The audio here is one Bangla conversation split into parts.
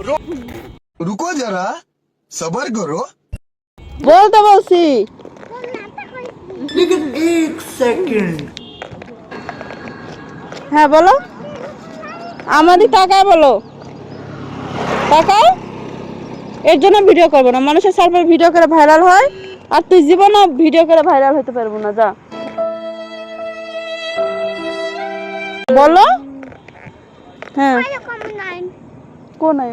रुको जरा सबर करो বলতে বলছি लेकिन एक सेकंड হ্যাঁ বলো আমাদের টাকায় বলো টাকায় এর জন্য ভিডিও করবো না মানুষের সার্ভার ভিডিও করে ভাইরাল হয় আর তুই জীবনে ভিডিও করে ভাইরাল হতে পারবো না যা বলো হ্যাঁ কোন নাই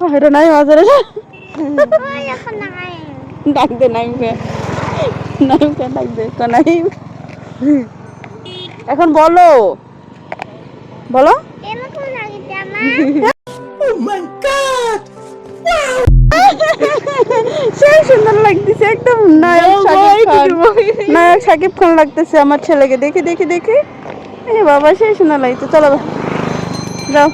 এটা নাই বাজারে ডাক দে নাইমকে নাইমকে ডাক দে নাইম এখন বলো বলো সেই সুন্দর লাগতেছে একদম নায়ক শাকিব খান লাগতেছে আমার ছেলেকে দেখে দেখে দেখে এ বাবা সেই সুন্দর লাগছে চলো যাও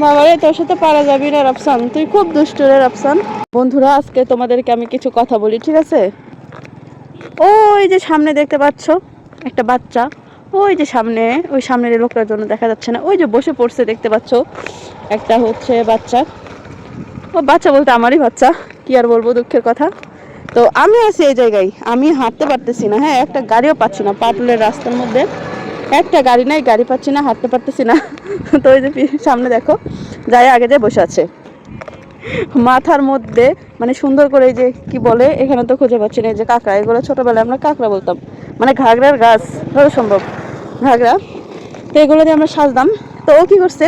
বাবা রে তোর সাথে পারা যাবি না রাফসান তুই খুব দুষ্ট রে রাফসান বন্ধুরা আজকে তোমাদেরকে আমি কিছু কথা বলি ঠিক আছে ওই যে সামনে দেখতে পাচ্ছ একটা বাচ্চা ওই যে সামনে ওই সামনের লোকটার জন্য দেখা যাচ্ছে না ওই যে বসে পড়ছে দেখতে পাচ্ছ একটা হচ্ছে বাচ্চা ও বাচ্চা বলতে আমারই বাচ্চা কি আর বলবো দুঃখের কথা তো আমি আছি এই জায়গায় আমি হাঁটতে পারতেছি না হ্যাঁ একটা গাড়িও পাচ্ছি না পাটুলের রাস্তার মধ্যে একটা গাড়ি নাই গাড়ি পাচ্ছি না হাঁটতে পারতেছি না তো ওই যে সামনে দেখো যাই আগে যে বসে আছে মাথার মধ্যে মানে সুন্দর করে এই যে কি বলে এখানে তো খুঁজে পাচ্ছি না এই যে কাঁকড়া এগুলো ছোটবেলায় আমরা কাঁকড়া বলতাম মানে ঘাগড়ার গাছ যত সম্ভব ঘাগড়া তো এগুলো দিয়ে আমরা সাজতাম তো ও কি করছে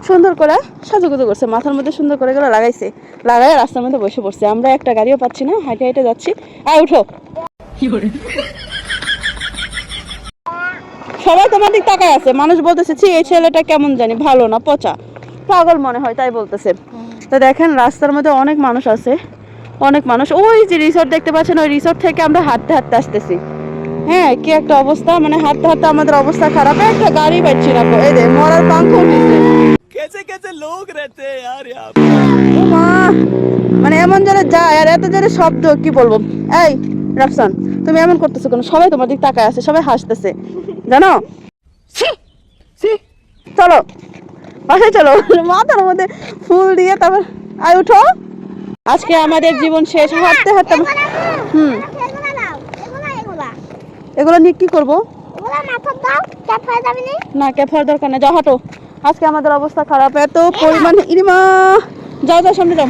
সুন্দর করে সাজুগুজু করছে মাথার মধ্যে সুন্দর করে এগুলো লাগাইছে লাগাই রাস্তার মধ্যে বসে পড়ছে আমরা একটা গাড়িও পাচ্ছি না হাঁটে হাঁটে যাচ্ছি আয় উঠো সবাই তোমার দিক তাকায় আছে মানুষ বলতেছে ছি এই ছেলেটা কেমন জানি ভালো না পচা পাগল মনে হয় তাই বলতেছে তো দেখেন রাস্তার মধ্যে অনেক মানুষ আছে অনেক মানুষ ওই যে রিসোর্ট দেখতে পাচ্ছেন ওই রিসোর্ট থেকে আমরা হাঁটতে হাঁটতে আসতেছি হ্যাঁ কি একটা অবস্থা মানে হাঁটতে হাঁটতে আমাদের অবস্থা খারাপ একটা গাড়ি পাচ্ছি না এই যে মরার পাঙ্খ উঠেছে कैसे कैसे लोग रहते हैं यार यहाँ মানে এমন জোরে যায় আর এত জোরে শব্দ কি বলবো এই রাফসান তুমি এমন করতেছো কেন সবাই তোমার দিক তাকায় আছে সবাই হাসতেছে জানো চলো বাসায় চলো মাথার মধ্যে ফুল দিয়ে তারপর আয় উঠো আজকে আমাদের জীবন শেষ হাঁটতে হাঁটতে এগুলো নিয়ে কি করবো না ক্যাফার দরকার নেই যাও হাঁটো আজকে আমাদের অবস্থা খারাপ এত পরিমাণে ইরিমা যাও যাও সামনে যাও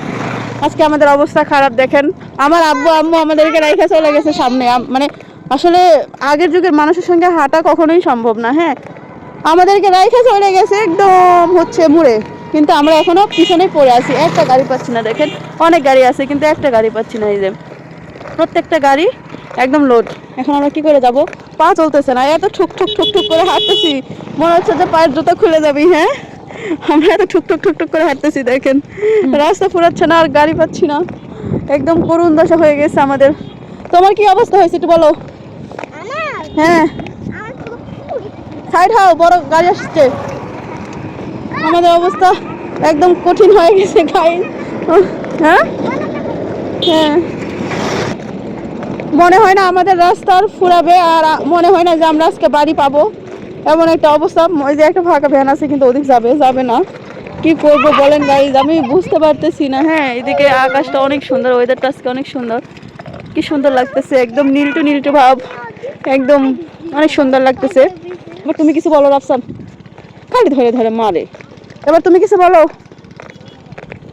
আজকে আমাদের অবস্থা খারাপ দেখেন আমার আব্বু আম্মু আমাদেরকে রেখে চলে গেছে সামনে মানে আসলে আগের যুগের মানুষের সঙ্গে হাঁটা কখনোই সম্ভব না হ্যাঁ আমাদেরকে রেখে চলে গেছে একদম হচ্ছে মুড়ে কিন্তু আমরা এখনো পিছনেই পড়ে আছি একটা গাড়ি পাচ্ছি না দেখেন অনেক গাড়ি আছে কিন্তু একটা গাড়ি পাচ্ছি না এই যে প্রত্যেকটা গাড়ি একদম লোড এখন আমরা কি করে যাব পা চলতেছে না এত ঠুক ঠুক ঠুক ঠুক করে হাঁটতেছি মনে হচ্ছে যে পায়ের জুতা খুলে যাবে হ্যাঁ আমরা এত ঠুক ঠুক ঠুক ঠুক করে হাঁটতেছি দেখেন রাস্তা ফুরাচ্ছে না আর গাড়ি পাচ্ছি না একদম করুণ দশা হয়ে গেছে আমাদের তোমার কি অবস্থা হয়েছে একটু বলো হ্যাঁ সাইড হও বড় গাড়ি আসছে আমাদের অবস্থা একদম কঠিন হয়ে গেছে গাড়ি হ্যাঁ হ্যাঁ মনে হয় না আমাদের রাস্তার ফুরাবে আর মনে হয় না যে আমরা আজকে বাড়ি পাবো এমন একটা অবস্থা ওই যে একটা ফাঁকা ভ্যান আছে কিন্তু ওদিক যাবে না কি করবো বলেন গাইজ আমি বুঝতে পারতেছি না হ্যাঁ এদিকে আকাশটা অনেক সুন্দর ওয়েদারটা আজকে অনেক সুন্দর কি সুন্দর লাগতেছে একদম নীলটু ভাব একদম অনেক সুন্দর লাগতেছে এবার তুমি কিছু বলো রাফসান খালি ধরে ধরে মারে এবার তুমি কিছু বলো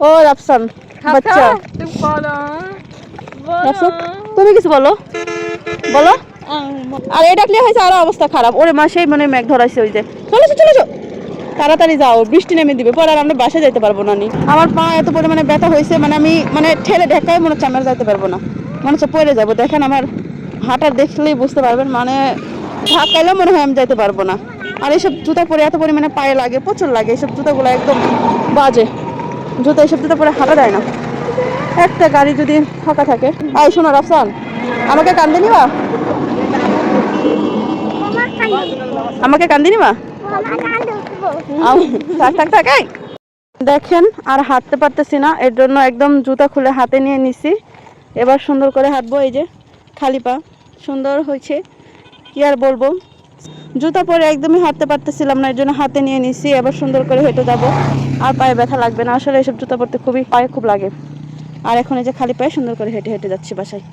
ও রাফসান বাচ্চা তুমি কিছু বলো বলো আর এটা ক্লিয়ার হয়েছে আরো অবস্থা খারাপ ওরে মা সেই মানে মেঘ ধরাইছে ওই যে চলেছো তাড়াতাড়ি যাও বৃষ্টি নেমে দিবে পরে আর আমরা বাসায় যেতে পারবো না আমার পা এত পরিমাণে ব্যথা হয়েছে মানে আমি মানে ঠেলে ঢেকায় মনে হচ্ছে আমরা যেতে পারবো না মনে হচ্ছে পড়ে যাবো দেখেন আমার হাঁটা দেখলেই বুঝতে পারবেন মানে ধাক্কাইলেও মনে হয় আমি যেতে পারবো না আর এইসব জুতা পরে এত পরিমাণে পায়ে লাগে প্রচুর লাগে এইসব জুতাগুলো একদম বাজে জুতা এইসব জুতা পরে হাঁটা যায় না একটা গাড়ি যদি ফাঁকা থাকে আই শোনো রাফসান আমাকে কান্দে নিবা আমাকে কান্দে নিবা থাক দেখেন আর হাঁটতে পারতেছি না এর জন্য একদম জুতা খুলে হাতে নিয়ে নিছি এবার সুন্দর করে হাঁটবো এই যে খালি পা সুন্দর হয়েছে কি আর বলবো জুতা পরে একদমই হাঁটতে পারতেছিলাম না, এর জন্য হাতে নিয়ে নিছি। এবার সুন্দর করে হেঁটে যাব, আর পায়ে ব্যথা লাগবে না। আসলে এসব জুতা পরতে পায়ে খুব লাগে। আর এখন এই যে খালি পায়ে সুন্দর করে হেঁটে হেঁটে যাচ্ছি বাসায়।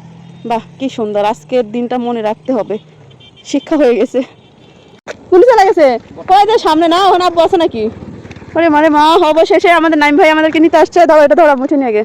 বাহ কি সুন্দর, আজকের দিনটা মনে রাখতে হবে, শিক্ষা হয়ে গেছে। পুলিশ চলে গেছে কয় যে সামনে না, ওখানে আব্বু আছে নাকি? ওরে মারে মা, অবশেষে আমাদের নাইম ভাই আমাদেরকে নিতে আসছে। ধরো এটা, ধরো মুঠে নিয়ে আগে।